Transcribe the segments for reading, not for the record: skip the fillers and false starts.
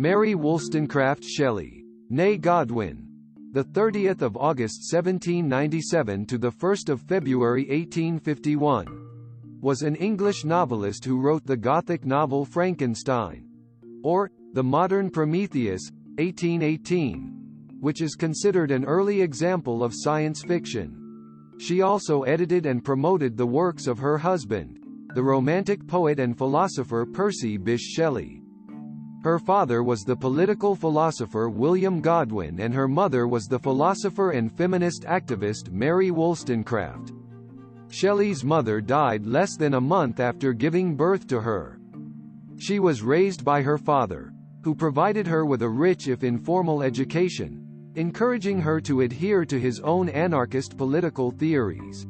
Mary Wollstonecraft Shelley, née Godwin, the 30th of August 1797 to the 1st of February 1851, was an English novelist who wrote the Gothic novel Frankenstein, or the Modern Prometheus, 1818, which is considered an early example of science fiction. She also edited and promoted the works of her husband, the Romantic poet and philosopher Percy Bysshe Shelley. Her father was the political philosopher William Godwin and her mother was the philosopher and feminist activist Mary Wollstonecraft. Shelley's mother died less than a month after giving birth to her. She was raised by her father, who provided her with a rich if informal education, encouraging her to adhere to his own anarchist political theories.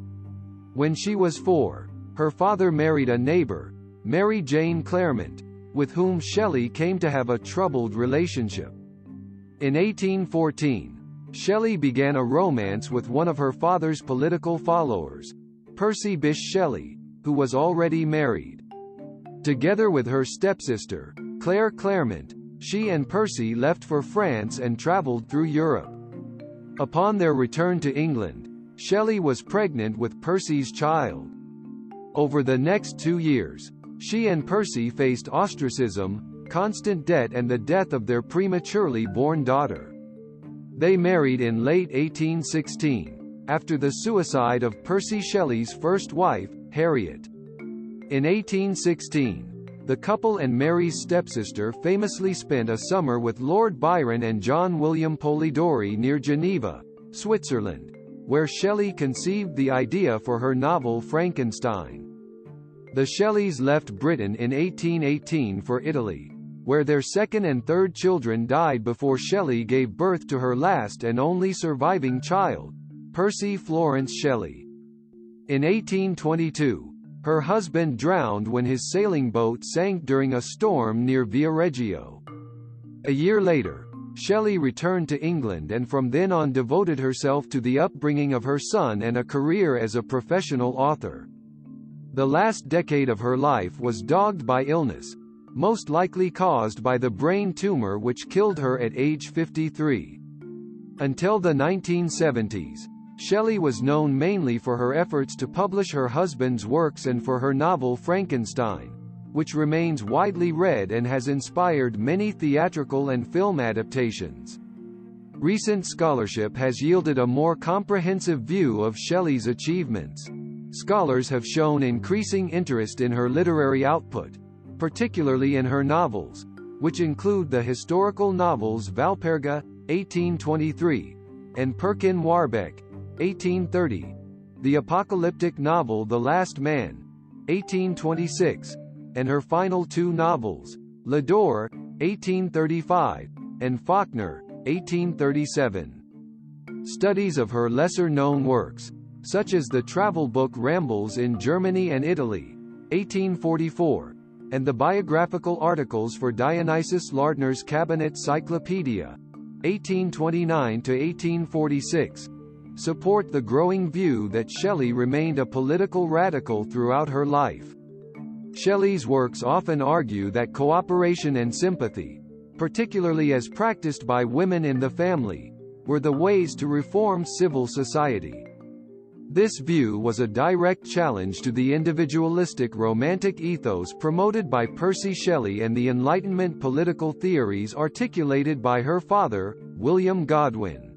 When she was 4, her father married a neighbour, Mary Jane Clairmont, with whom Shelley came to have a troubled relationship. In 1814, Shelley began a romance with one of her father's political followers, Percy Bysshe Shelley, who was already married. Together with her stepsister, Claire Clairmont, she and Percy left for France and travelled through Europe. Upon their return to England, Shelley was pregnant with Percy's child. Over the next 2 years, she and Percy faced ostracism, constant debt and the death of their prematurely born daughter. They married in late 1816, after the suicide of Percy Shelley's first wife, Harriet. In 1816, the couple and Mary's stepsister famously spent a summer with Lord Byron and John William Polidori near Geneva, Switzerland, where Shelley conceived the idea for her novel Frankenstein. The Shelleys left Britain in 1818 for Italy, where their second and third children died before Shelley gave birth to her last and only surviving child, Percy Florence Shelley. In 1822, her husband drowned when his sailing boat sank during a storm near Viareggio. A year later, Shelley returned to England and from then on devoted herself to the upbringing of her son and a career as a professional author. The last decade of her life was dogged by illness, most likely caused by the brain tumor which killed her at age 53. Until the 1970s, Shelley was known mainly for her efforts to publish her husband's works and for her novel Frankenstein, which remains widely read and has inspired many theatrical and film adaptations. Recent scholarship has yielded a more comprehensive view of Shelley's achievements. Scholars have shown increasing interest in her literary output, particularly in her novels, which include the historical novels Valperga, 1823, and Perkin Warbeck, 1830, the apocalyptic novel The Last Man, 1826, and her final 2 novels, L'Adore, 1835, and Faulkner, 1837. Studies of her lesser-known works, such as the travel book Rambles in Germany and Italy, 1844, and the biographical articles for Dionysius Lardner's Cabinet Cyclopedia, 1829–1846, support the growing view that Shelley remained a political radical throughout her life. Shelley's works often argue that cooperation and sympathy, particularly as practiced by women in the family, were the ways to reform civil society. This view was a direct challenge to the individualistic romantic ethos promoted by Percy Shelley and the Enlightenment political theories articulated by her father, William Godwin.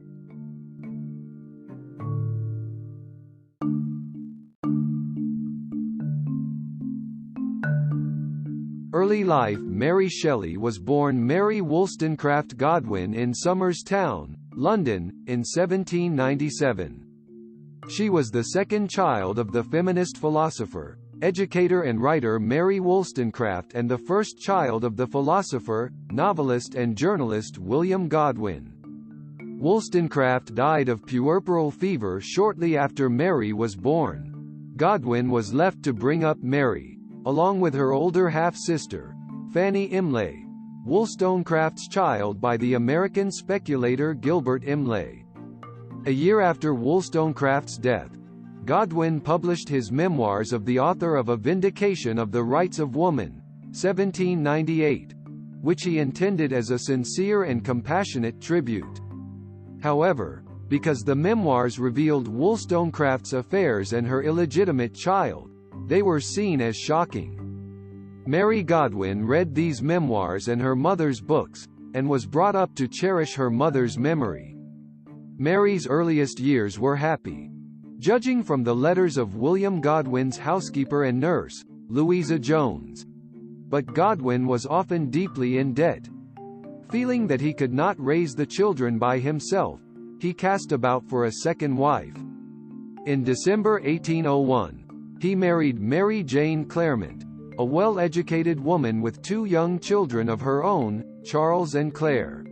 Early life. Mary Shelley was born Mary Wollstonecraft Godwin in Somers Town, London, in 1797. She was the second child of the feminist philosopher, educator and writer Mary Wollstonecraft and the first child of the philosopher, novelist and journalist William Godwin. Wollstonecraft died of puerperal fever shortly after Mary was born. Godwin was left to bring up Mary, along with her older half-sister, Fanny Imlay, Wollstonecraft's child, by the American speculator Gilbert Imlay. A year after Wollstonecraft's death, Godwin published his memoirs of the author of A Vindication of the Rights of Woman, 1798, which he intended as a sincere and compassionate tribute. However, because the memoirs revealed Wollstonecraft's affairs and her illegitimate child, they were seen as shocking. Mary Godwin read these memoirs and her mother's books, and was brought up to cherish her mother's memory. Mary's earliest years were happy. Judging from the letters of William Godwin's housekeeper and nurse, Louisa Jones. But Godwin was often deeply in debt. Feeling that he could not raise the children by himself, he cast about for a second wife. In December 1801, he married Mary Jane Clairmont, a well-educated woman with 2 young children of her own, Charles and Claire.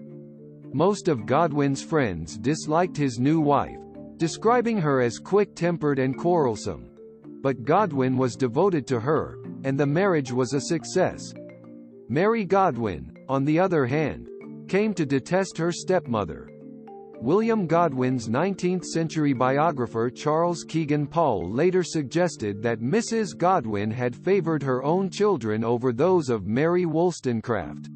Most of Godwin's friends disliked his new wife, describing her as quick-tempered and quarrelsome. But Godwin was devoted to her, and the marriage was a success. Mary Godwin, on the other hand, came to detest her stepmother. William Godwin's 19th-century biographer Charles Kegan Paul later suggested that Mrs. Godwin had favored her own children over those of Mary Wollstonecraft.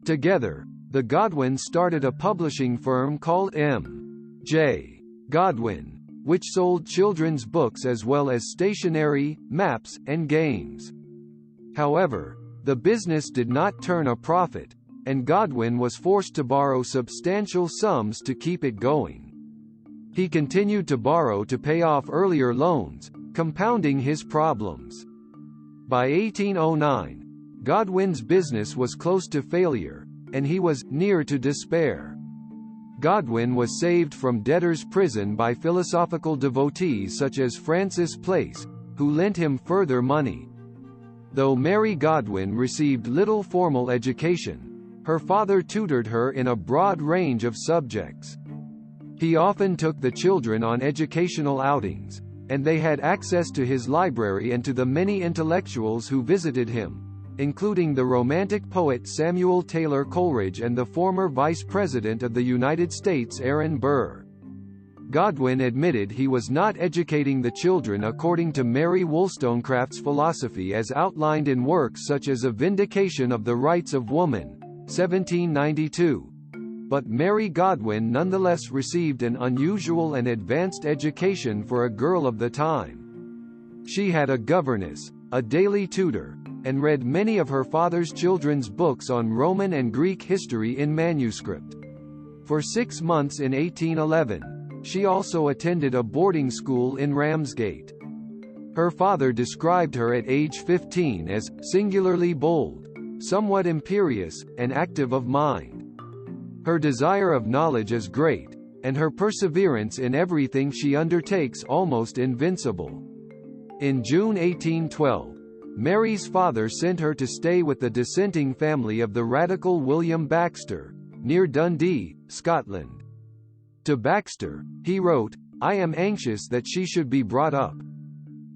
Together, the Godwins started a publishing firm called M.J. Godwin, which sold children's books as well as stationery, maps, and games. However, the business did not turn a profit, and Godwin was forced to borrow substantial sums to keep it going. He continued to borrow to pay off earlier loans, compounding his problems. By 1809, Godwin's business was close to failure, and he was near to despair. Godwin was saved from debtor's prison by philosophical devotees such as Francis Place, who lent him further money. Though Mary Godwin received little formal education, her father tutored her in a broad range of subjects. He often took the children on educational outings, and they had access to his library and to the many intellectuals who visited him, including the Romantic poet Samuel Taylor Coleridge and the former Vice President of the United States Aaron Burr. Godwin admitted he was not educating the children according to Mary Wollstonecraft's philosophy as outlined in works such as A Vindication of the Rights of Woman, 1792. But Mary Godwin nonetheless received an unusual and advanced education for a girl of the time. She had a governess, a daily tutor, and read many of her father's children's books on Roman and Greek history in manuscript. For 6 months in 1811, she also attended a boarding school in Ramsgate. Her father described her at age 15 as singularly bold, somewhat imperious, and active of mind. Her desire of knowledge is great, and her perseverance in everything she undertakes almost invincible. In June 1812, Mary's father sent her to stay with the dissenting family of the radical William Baxter, near Dundee, Scotland. To Baxter, he wrote, "I am anxious that she should be brought up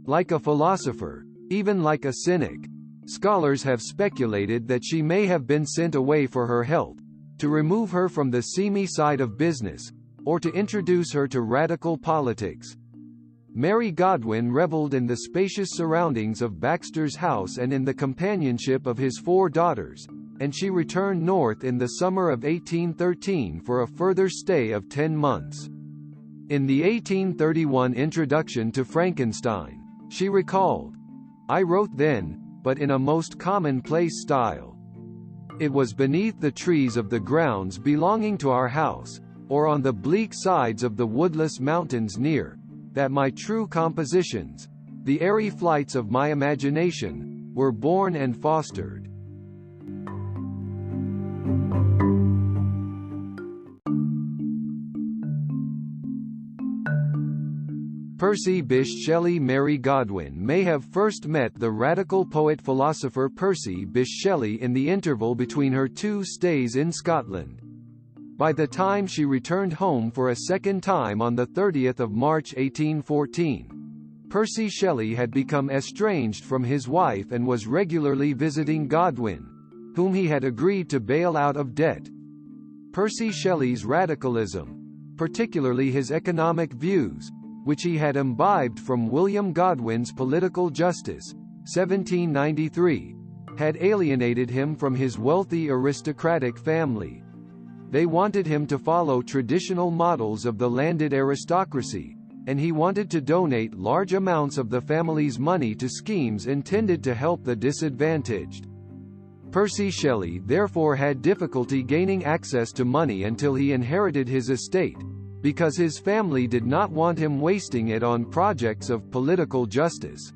like a philosopher, even like a cynic. Scholars have speculated that she may have been sent away for her health, to remove her from the seamy side of business, or to introduce her to radical politics." Mary Godwin revelled in the spacious surroundings of Baxter's house and in the companionship of his 4 daughters, and she returned north in the summer of 1813 for a further stay of 10 months. In the 1831 introduction to Frankenstein, she recalled, "I wrote then, but in a most commonplace style. It was beneath the trees of the grounds belonging to our house, or on the bleak sides of the woodless mountains near, that my true compositions, the airy flights of my imagination, were born and fostered." Percy Bysshe Shelley. Mary Godwin may have first met the radical poet-philosopher Percy Bysshe Shelley in the interval between her 2 stays in Scotland. By the time she returned home for a second time on 30 March 1814, Percy Shelley had become estranged from his wife and was regularly visiting Godwin, whom he had agreed to bail out of debt. Percy Shelley's radicalism, particularly his economic views, which he had imbibed from William Godwin's Political Justice, 1793, had alienated him from his wealthy aristocratic family. They wanted him to follow traditional models of the landed aristocracy, and he wanted to donate large amounts of the family's money to schemes intended to help the disadvantaged. Percy Shelley therefore had difficulty gaining access to money until he inherited his estate, because his family did not want him wasting it on projects of political justice.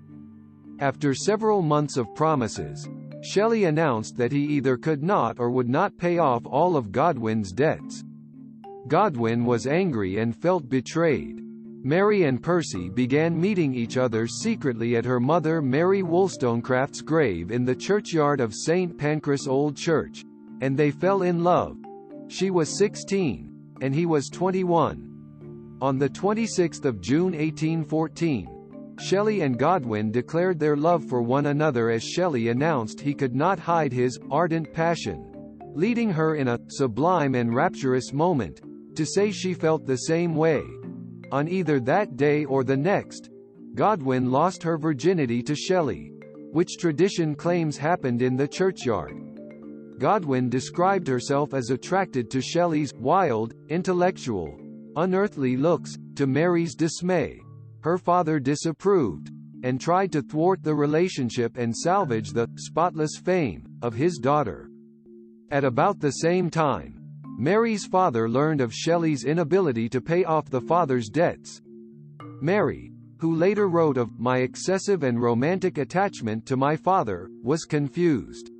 After several months of promises, Shelley announced that he either could not or would not pay off all of Godwin's debts. Godwin was angry and felt betrayed. Mary and Percy began meeting each other secretly at her mother Mary Wollstonecraft's grave in the churchyard of St. Pancras Old Church, and they fell in love. She was 16, and he was 21. On the 26th of June 1814, Shelley and Godwin declared their love for one another as Shelley announced he could not hide his ardent passion, leading her in a sublime and rapturous moment to say she felt the same way. On either that day or the next, Godwin lost her virginity to Shelley, which tradition claims happened in the churchyard. Godwin described herself as attracted to Shelley's wild, intellectual, unearthly looks. To Mary's dismay, her father disapproved, and tried to thwart the relationship and salvage the spotless fame of his daughter. At about the same time, Mary's father learned of Shelley's inability to pay off the father's debts. Mary, who later wrote of "my excessive and romantic attachment to my father," was confused.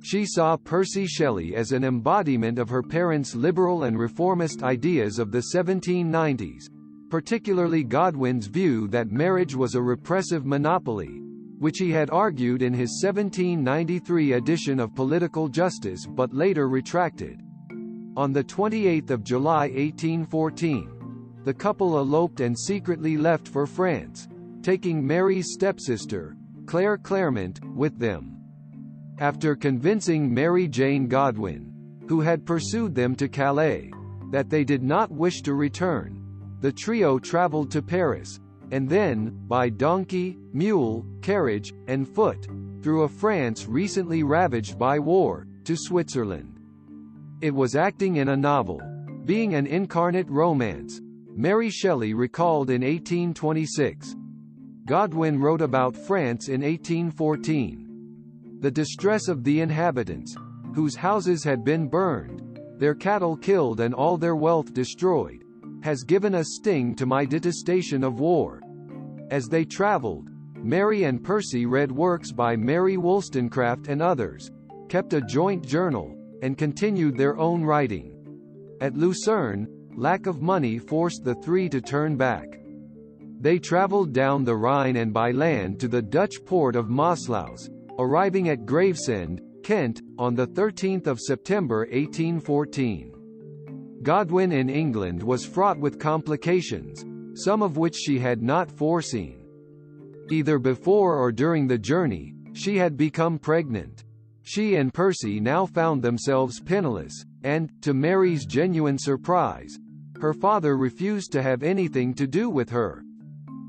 She saw Percy Shelley as an embodiment of her parents' liberal and reformist ideas of the 1790s, particularly Godwin's view that marriage was a repressive monopoly, which he had argued in his 1793 edition of Political Justice but later retracted. On 28 July 1814, the couple eloped and secretly left for France, taking Mary's stepsister, Claire Clairmont, with them. After convincing Mary Jane Godwin, who had pursued them to Calais, that they did not wish to return, the trio traveled to Paris, and then, by donkey, mule, carriage, and foot, through a France recently ravaged by war, to Switzerland. It was acting in a novel, being an incarnate romance, Mary Shelley recalled in 1826. Godwin wrote about France in 1814. The distress of the inhabitants, whose houses had been burned, their cattle killed and all their wealth destroyed, has given a sting to my detestation of war. As they traveled, Mary and Percy read works by Mary Wollstonecraft and others, kept a joint journal, and continued their own writing. At Lucerne, lack of money forced the three to turn back. They traveled down the Rhine and by land to the Dutch port of Maaslaus, arriving at Gravesend, Kent, on 13 September 1814. Godwin in England was fraught with complications, some of which she had not foreseen. Either before or during the journey, she had become pregnant. She and Percy now found themselves penniless, and, to Mary's genuine surprise, her father refused to have anything to do with her.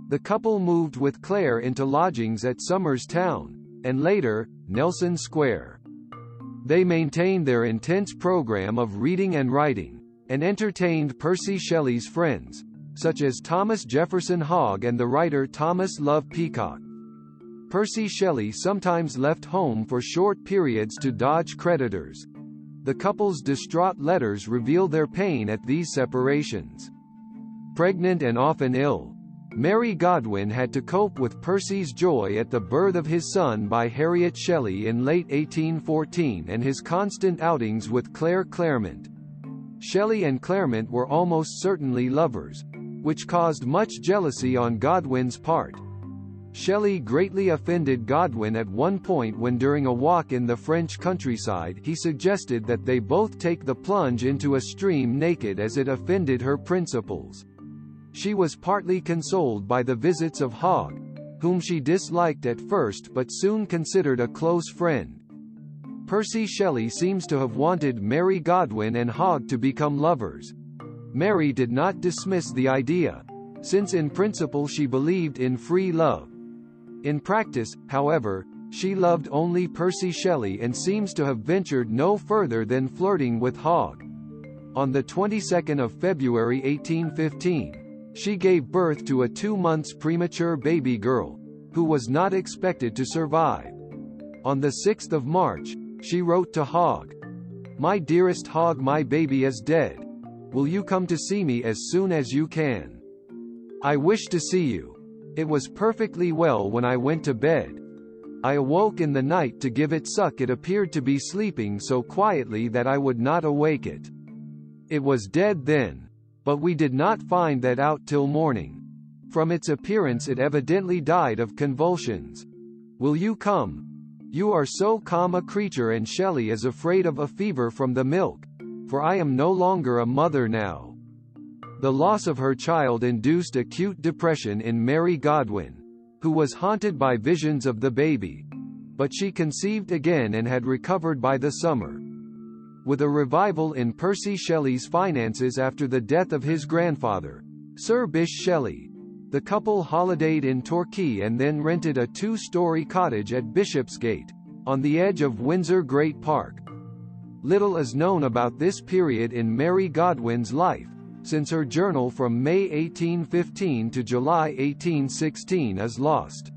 The couple moved with Claire into lodgings at Somers Town, and later, Nelson Square. They maintained their intense program of reading and writing, and entertained Percy Shelley's friends, such as Thomas Jefferson Hogg and the writer Thomas Love Peacock. Percy Shelley sometimes left home for short periods to dodge creditors. The couple's distraught letters reveal their pain at these separations. Pregnant and often ill, Mary Godwin had to cope with Percy's joy at the birth of his son by Harriet Shelley in late 1814 and his constant outings with Claire Clairmont. Shelley and Clairmont were almost certainly lovers, which caused much jealousy on Godwin's part. Shelley greatly offended Godwin at one point when during a walk in the French countryside he suggested that they both take the plunge into a stream naked as it offended her principles. She was partly consoled by the visits of Hogg, whom she disliked at first but soon considered a close friend. Percy Shelley seems to have wanted Mary Godwin and Hogg to become lovers. Mary did not dismiss the idea, since in principle she believed in free love. In practice, however, She loved only Percy Shelley and seems to have ventured no further than flirting with Hogg. On the 22nd of February 1815, she gave birth to a 2 months premature baby girl, who was not expected to survive. On the 6th of March, she wrote to Hogg, "My dearest Hogg, my baby is dead. Will you come to see me as soon as you can? I wish to see you. It was perfectly well when I went to bed. I awoke in the night to give it suck. It appeared to be sleeping so quietly that I would not awake it. It was dead then, but we did not find that out till morning. From its appearance it evidently died of convulsions. Will you come? You are so calm a creature, and Shelley is afraid of a fever from the milk, for I am no longer a mother now." The loss of her child induced acute depression in Mary Godwin, who was haunted by visions of the baby. But she conceived again and had recovered by the summer. With a revival in Percy Shelley's finances after the death of his grandfather, Sir Bysshe Shelley, the couple holidayed in Torquay and then rented a 2-story cottage at Bishopsgate, on the edge of Windsor Great Park. Little is known about this period in Mary Godwin's life, since her journal from May 1815 to July 1816 is lost.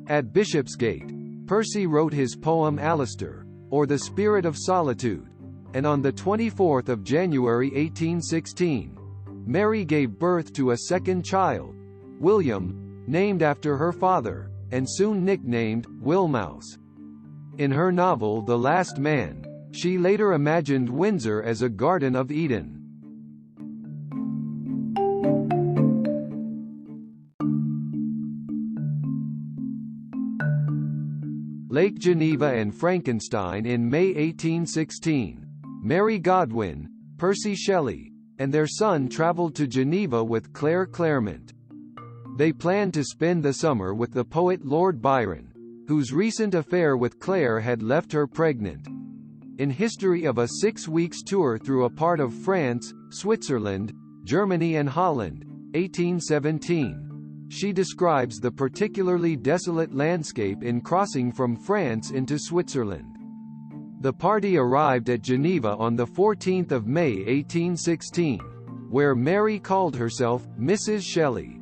At Bishopsgate, Percy wrote his poem Alistair, or The Spirit of Solitude, and on the 24th of January 1816, Mary gave birth to a second child, William, named after her father, and soon nicknamed Wilmouse. In her novel The Last Man, she later imagined Windsor as a Garden of Eden. Lake Geneva and Frankenstein. In May 1816, Mary Godwin, Percy Shelley, and their son travelled to Geneva with Claire Clairmont. They planned to spend the summer with the poet Lord Byron, whose recent affair with Claire had left her pregnant. In History of a 6 weeks tour through a part of France, Switzerland, Germany and Holland, 1817, she describes the particularly desolate landscape in crossing from France into Switzerland. The party arrived at Geneva on the 14th of May 1816, where Mary called herself Mrs. Shelley.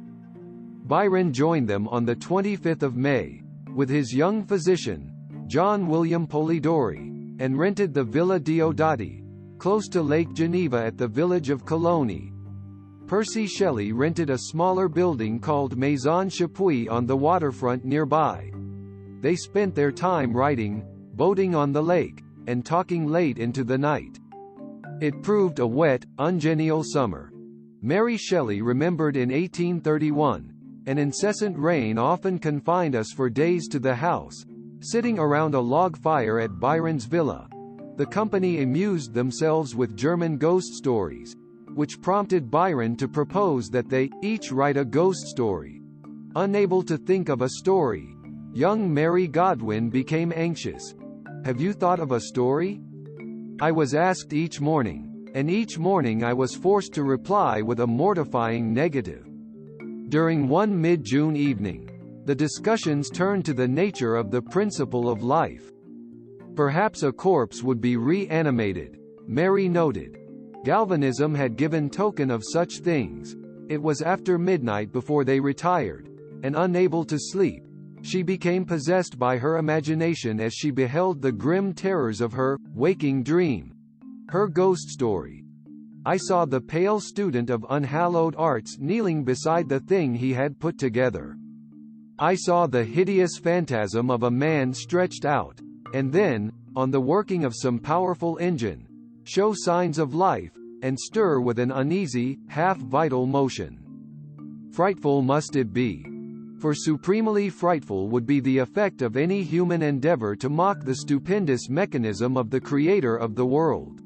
Byron joined them on the 25th of May, with his young physician, John William Polidori, and rented the Villa Diodati, close to Lake Geneva at the village of Colony. Percy Shelley rented a smaller building called Maison Chapuis on the waterfront nearby. They spent their time writing, boating on the lake, and talking late into the night. It proved a wet, ungenial summer. Mary Shelley remembered in 1831, "An incessant rain often confined us for days to the house, sitting around a log fire at Byron's villa. The company amused themselves with German ghost stories, which prompted Byron to propose that they each write a ghost story. Unable to think of a story, young Mary Godwin became anxious. Have you thought of a story? I was asked each morning, and each morning I was forced to reply with a mortifying negative." During one mid-June evening, the discussions turned to the nature of the principle of life. Perhaps a corpse would be reanimated, Mary noted. Galvanism had given token of such things. It was after midnight before they retired, and unable to sleep, she became possessed by her imagination as she beheld the grim terrors of her waking dream. Her ghost story. I saw the pale student of unhallowed arts kneeling beside the thing he had put together. I saw the hideous phantasm of a man stretched out, and then, on the working of some powerful engine, show signs of life, and stir with an uneasy, half-vital motion. Frightful must it be. For supremely frightful would be the effect of any human endeavor to mock the stupendous mechanism of the Creator of the world.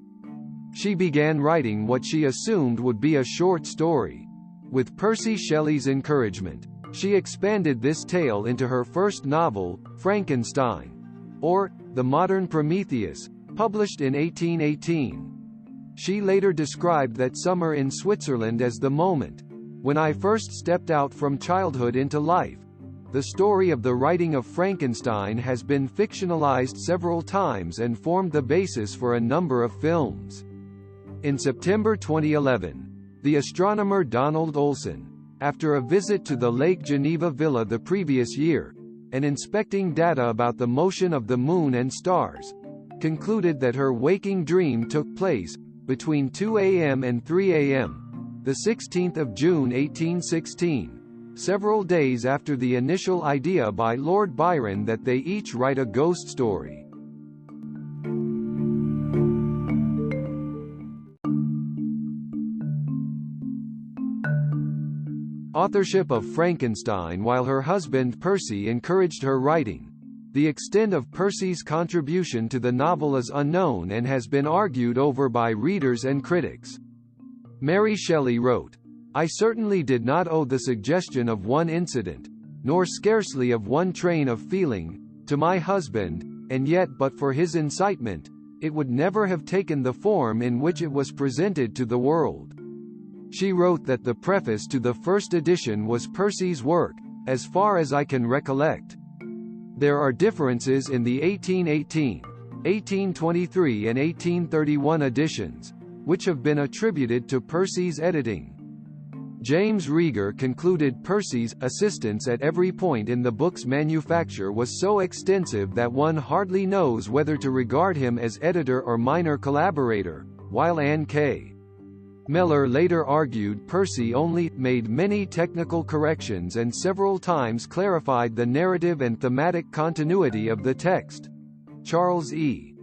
She began writing what she assumed would be a short story. With Percy Shelley's encouragement, she expanded this tale into her first novel, Frankenstein, or The Modern Prometheus, published in 1818. She later described that summer in Switzerland as the moment when I first stepped out from childhood into life. The story of the writing of Frankenstein has been fictionalized several times and formed the basis for a number of films. In September 2011, the astronomer Donald Olson, after a visit to the Lake Geneva villa the previous year, and inspecting data about the motion of the moon and stars, concluded that her waking dream took place between 2 a.m. and 3 a.m., the 16th of June 1816. Several days after the initial idea by Lord Byron that they each write a ghost story. Authorship of Frankenstein. While her husband Percy encouraged her writing, the extent of Percy's contribution to the novel is unknown and has been argued over by readers and critics. Mary Shelley wrote, "I certainly did not owe the suggestion of one incident, nor scarcely of one train of feeling, to my husband, and yet but for his incitement, it would never have taken the form in which it was presented to the world." She wrote that the preface to the first edition was Percy's work, as far as I can recollect. There are differences in the 1818, 1823 and 1831 editions, which have been attributed to Percy's editing. James Rieger concluded Percy's assistance at every point in the book's manufacture was so extensive that one hardly knows whether to regard him as editor or minor collaborator, while Anne K. Miller later argued Percy only made many technical corrections and several times clarified the narrative and thematic continuity of the text. Charles E.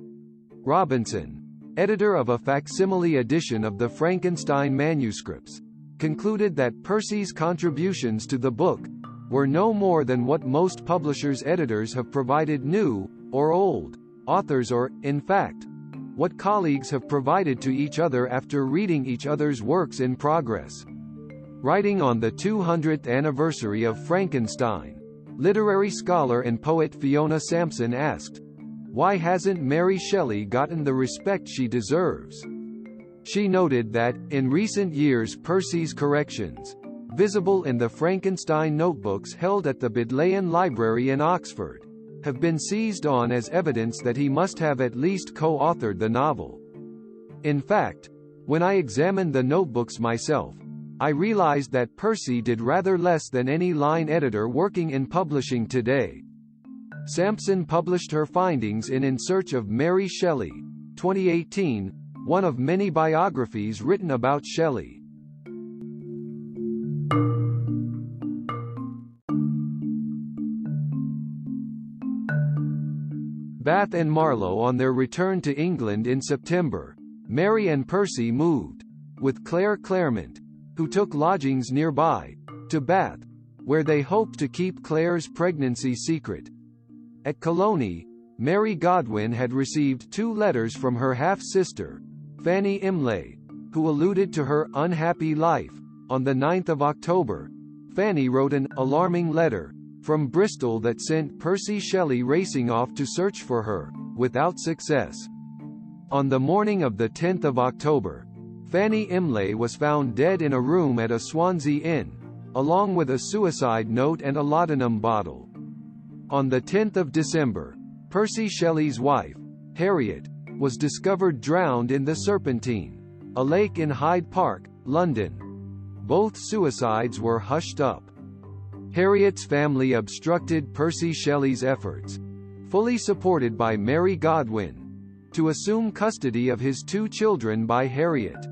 Robinson, editor of a facsimile edition of the Frankenstein manuscripts, concluded that Percy's contributions to the book were no more than what most publishers' editors have provided new, or old, authors or, in fact, what colleagues have provided to each other after reading each other's works in progress. Writing on the 200th anniversary of Frankenstein, literary scholar and poet Fiona Sampson asked, "Why hasn't Mary Shelley gotten the respect she deserves?" She noted that, in recent years Percy's corrections, visible in the Frankenstein notebooks held at the Bodleian Library in Oxford, have been seized on as evidence that he must have at least co-authored the novel. In fact, when I examined the notebooks myself, I realized that Percy did rather less than any line editor working in publishing today. Sampson published her findings in Search of Mary Shelley, 2018, one of many biographies written about Shelley. Bath and Marlowe. On their return to England in September, Mary and Percy moved, with Claire Clairmont, who took lodgings nearby, to Bath, where they hoped to keep Claire's pregnancy secret. At Colony, Mary Godwin had received 2 letters from her half-sister, Fanny Imlay, who alluded to her unhappy life. On the 9th of October, Fanny wrote an alarming letter from Bristol that sent Percy Shelley racing off to search for her, without success. On the morning of the 10th of October, Fanny Imlay was found dead in a room at a Swansea inn, along with a suicide note and a laudanum bottle. On the 10th of December, Percy Shelley's wife, Harriet, was discovered drowned in the Serpentine, a lake in Hyde Park, London. Both suicides were hushed up. Harriet's family obstructed Percy Shelley's efforts, fully supported by Mary Godwin, to assume custody of his 2 children by Harriet.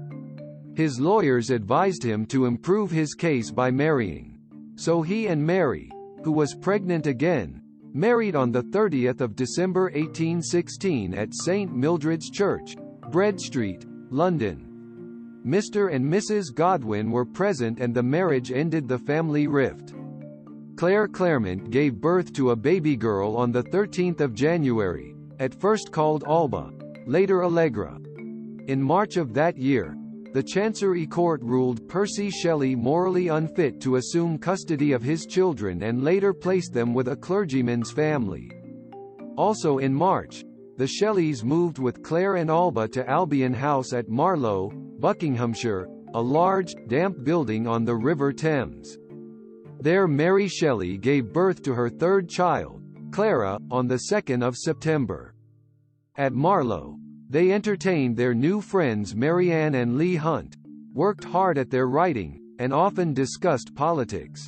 His lawyers advised him to improve his case by marrying. So he and Mary, who was pregnant again, married on the 30th of December 1816 at St. Mildred's Church, Bread Street, London. Mr. and Mrs. Godwin were present and the marriage ended the family rift. Claire Clairmont gave birth to a baby girl on the 13th of January, at first called Alba, later Allegra. In March of that year, the Chancery Court ruled Percy Shelley morally unfit to assume custody of his children and later placed them with a clergyman's family. Also in March, the Shelleys moved with Claire and Alba to Albion House at Marlow, Buckinghamshire, a large, damp building on the River Thames. There Mary Shelley gave birth to her third child, Clara, on the 2nd of September. At Marlow, they entertained their new friends Marianne and Leigh Hunt, worked hard at their writing, and often discussed politics.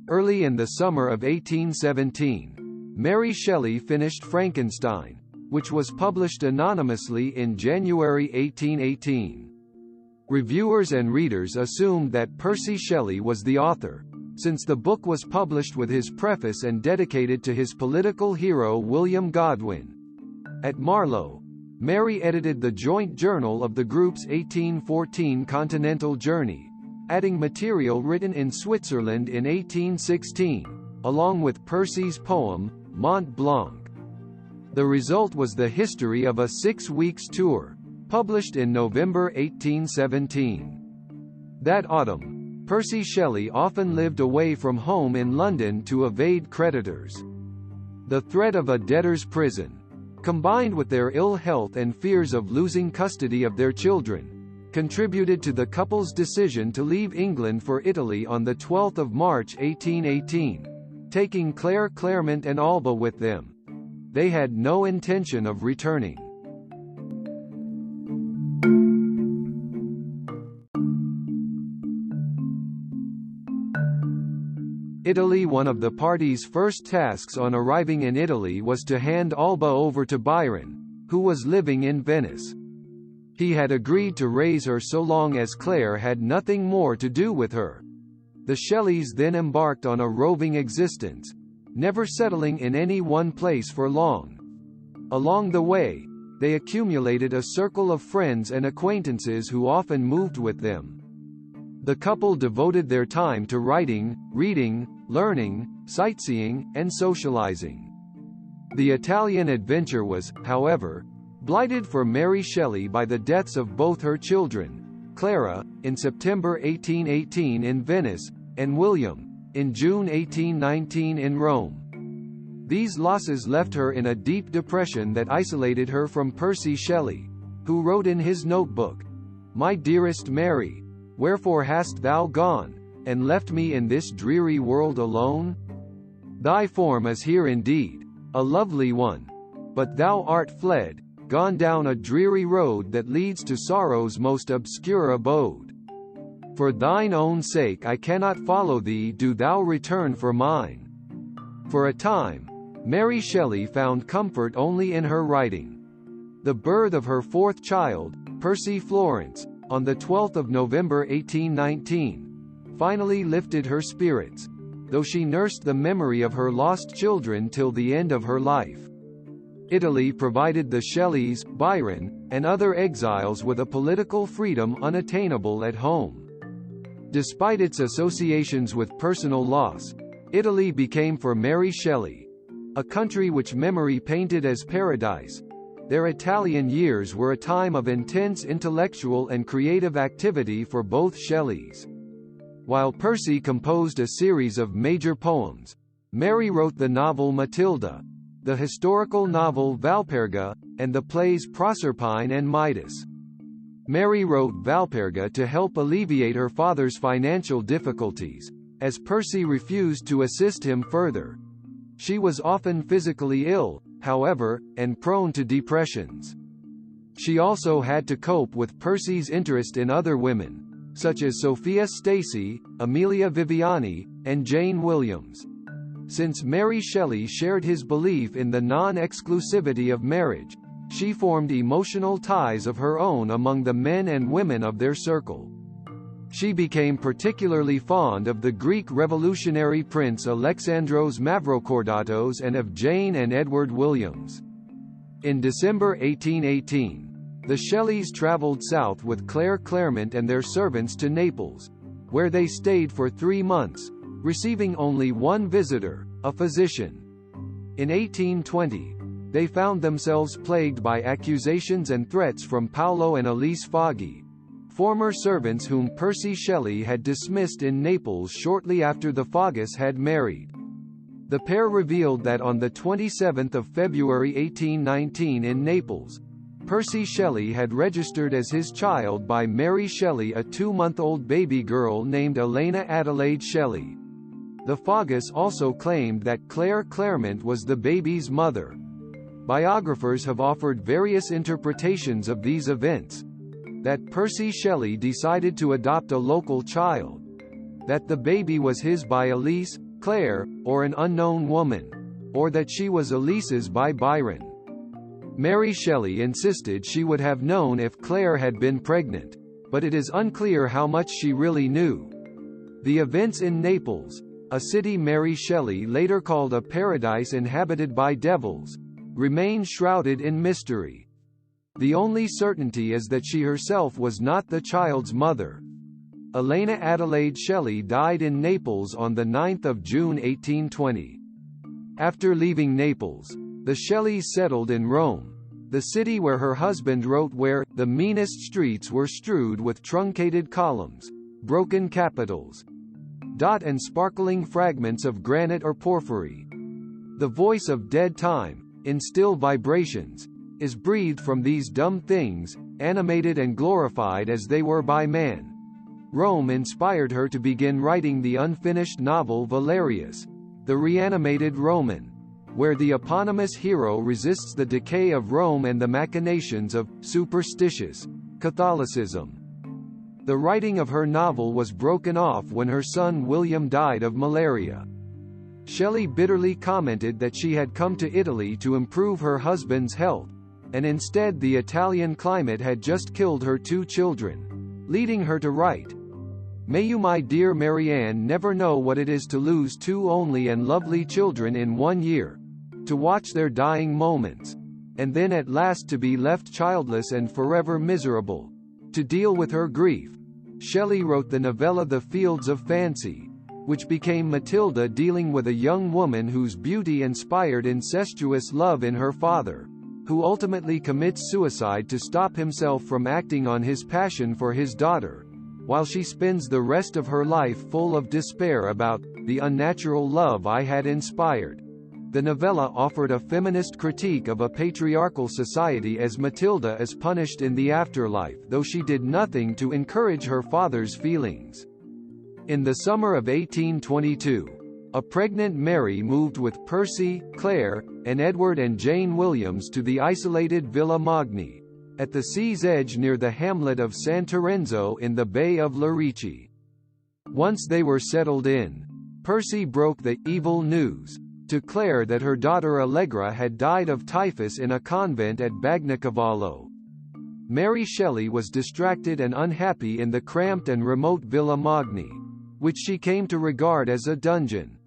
Early in the summer of 1817, Mary Shelley finished Frankenstein, which was published anonymously in January 1818. Reviewers and readers assumed that Percy Shelley was the author, since the book was published with his preface and dedicated to his political hero William Godwin. At Marlow, Mary edited the joint journal of the group's 1814 continental journey, adding material written in Switzerland in 1816, along with Percy's poem, Mont Blanc. The result was the history of a 6-week tour, published in November 1817. That autumn, Percy Shelley often lived away from home in London to evade creditors. The threat of a debtor's prison, combined with their ill health and fears of losing custody of their children, contributed to the couple's decision to leave England for Italy on 12 March 1818, taking Claire Clairmont and Alba with them. They had no intention of returning. Italy. One of the party's first tasks on arriving in Italy was to hand Alba over to Byron, who was living in Venice. He had agreed to raise her so long as Claire had nothing more to do with her. The Shelleys then embarked on a roving existence, never settling in any one place for long. Along the way, they accumulated a circle of friends and acquaintances who often moved with them. The couple devoted their time to writing, reading, learning, sightseeing, and socializing. The Italian adventure was, however, blighted for Mary Shelley by the deaths of both her children, Clara, in September 1818 in Venice, and William, in June 1819 in Rome. These losses left her in a deep depression that isolated her from Percy Shelley, who wrote in his notebook, "My dearest Mary, wherefore hast thou gone, and left me in this dreary world alone? Thy form is here indeed, a lovely one, but thou art fled, gone down a dreary road that leads to sorrow's most obscure abode. For thine own sake I cannot follow thee, do thou return for mine." For a time, Mary Shelley found comfort only in her writing. The birth of her fourth child, Percy Florence, on 12 November 1819, finally lifted her spirits, though she nursed the memory of her lost children till the end of her life. Italy provided the Shelleys, Byron, and other exiles with a political freedom unattainable at home. Despite its associations with personal loss, Italy became for Mary Shelley a country which memory painted as paradise. Their Italian years were a time of intense intellectual and creative activity for both Shelleys. While Percy composed a series of major poems, Mary wrote the novel Matilda, the historical novel Valperga, and the plays Proserpine and Midas. Mary wrote Valperga to help alleviate her father's financial difficulties, as Percy refused to assist him further. She was often physically ill, however, and prone to depressions. She also had to cope with Percy's interest in other women, such as Sophia Stacey, Amelia Viviani, and Jane Williams. Since Mary Shelley shared his belief in the non-exclusivity of marriage, she formed emotional ties of her own among the men and women of their circle. She became particularly fond of the Greek revolutionary prince Alexandros Mavrokordatos and of Jane and Edward Williams. In December 1818, the Shelleys traveled south with Claire Clairmont and their servants to Naples, where they stayed for 3 months, receiving only one visitor, a physician. In 1820, they found themselves plagued by accusations and threats from Paolo and Elise Foggy, former servants whom Percy Shelley had dismissed in Naples shortly after the Foggas had married. The pair revealed that on 27 February 1819 in Naples, Percy Shelley had registered as his child by Mary Shelley a 2-month-old baby girl named Elena Adelaide Shelley. The Fagus also claimed that Claire Clairmont was the baby's mother. Biographers have offered various interpretations of these events. That Percy Shelley decided to adopt a local child. That the baby was his by Elise, Claire, or an unknown woman. Or that she was Elise's by Byron. Mary Shelley insisted she would have known if Claire had been pregnant, but it is unclear how much she really knew. The events in Naples, a city Mary Shelley later called a paradise inhabited by devils, remain shrouded in mystery. The only certainty is that she herself was not the child's mother. Elena Adelaide Shelley died in Naples on 9 June 1820. After leaving Naples, the Shelleys settled in Rome, the city where her husband wrote, where the meanest streets were strewed with truncated columns, broken capitals, and sparkling fragments of granite or porphyry. The voice of dead time, in still vibrations, is breathed from these dumb things, animated and glorified as they were by man. Rome inspired her to begin writing the unfinished novel Valerius, the reanimated Roman, where the eponymous hero resists the decay of Rome and the machinations of superstitious Catholicism. The writing of her novel was broken off when her son William died of malaria. Shelley bitterly commented that she had come to Italy to improve her husband's health, and instead the Italian climate had just killed her 2 children, leading her to write, "May you, my dear Marianne, never know what it is to lose 2 only and lovely children in 1 year, to watch their dying moments, and then at last to be left childless and forever miserable. To deal with her grief." Shelley wrote the novella The Fields of Fancy, which became Matilda, dealing with a young woman whose beauty inspired incestuous love in her father, who ultimately commits suicide to stop himself from acting on his passion for his daughter, while she spends the rest of her life full of despair about the unnatural love I had inspired. The novella offered a feminist critique of a patriarchal society as Matilda is punished in the afterlife, though she did nothing to encourage her father's feelings. In the summer of 1822, a pregnant Mary moved with Percy, Claire, and Edward and Jane Williams to the isolated Villa Magni, at the sea's edge near the hamlet of San Terenzo in the Bay of Lerici. Once they were settled in, Percy broke the evil news to Claire that her daughter Allegra had died of typhus in a convent at Bagnacavallo. Mary Shelley was distracted and unhappy in the cramped and remote Villa Magni, which she came to regard as a dungeon.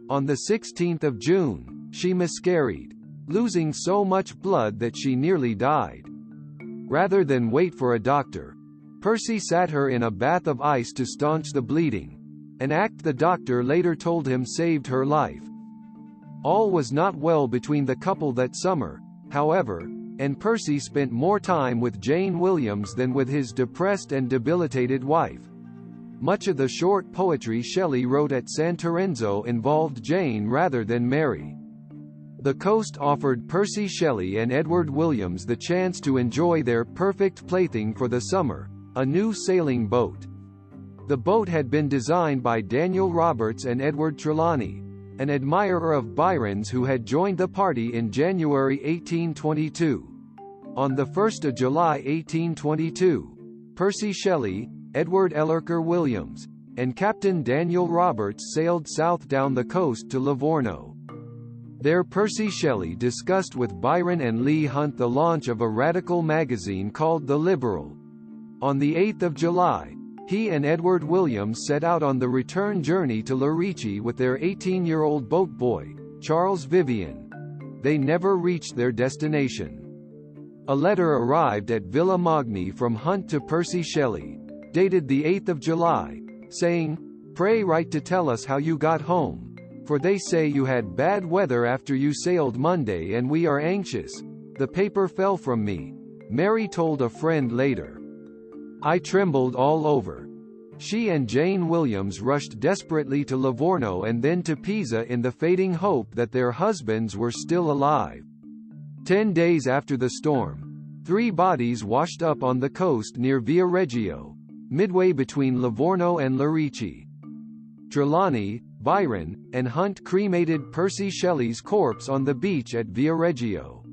On the 16th of June, she miscarried, losing so much blood that she nearly died. Rather than wait for a doctor, Percy sat her in a bath of ice to staunch the bleeding, an act the doctor later told him saved her life. All was not well between the couple that summer, however, and Percy spent more time with Jane Williams than with his depressed and debilitated wife. Much of the short poetry Shelley wrote at San Terenzo involved Jane rather than Mary. The coast offered Percy Shelley and Edward Williams the chance to enjoy their perfect plaything for the summer, a new sailing boat. The boat had been designed by Daniel Roberts and Edward Trelawney, an admirer of Byron's who had joined the party in January 1822. On 1 July 1822, Percy Shelley, Edward Ellerker Williams, and Captain Daniel Roberts sailed south down the coast to Livorno. There Percy Shelley discussed with Byron and Leigh Hunt the launch of a radical magazine called The Liberal. On 8 July, he and Edward Williams set out on the return journey to Lerici with their 18-year-old boat boy, Charles Vivian. They never reached their destination. A letter arrived at Villa Magni from Hunt to Percy Shelley, dated 8 July, saying, "Pray write to tell us how you got home, for they say you had bad weather after you sailed Monday and we are anxious. The paper fell from me," Mary told a friend later. "I trembled all over." She and Jane Williams rushed desperately to Livorno and then to Pisa in the fading hope that their husbands were still alive. 10 days after the storm, 3 bodies washed up on the coast near Viareggio, midway between Livorno and Lerici. Trelawney, Byron, and Hunt cremated Percy Shelley's corpse on the beach at Viareggio.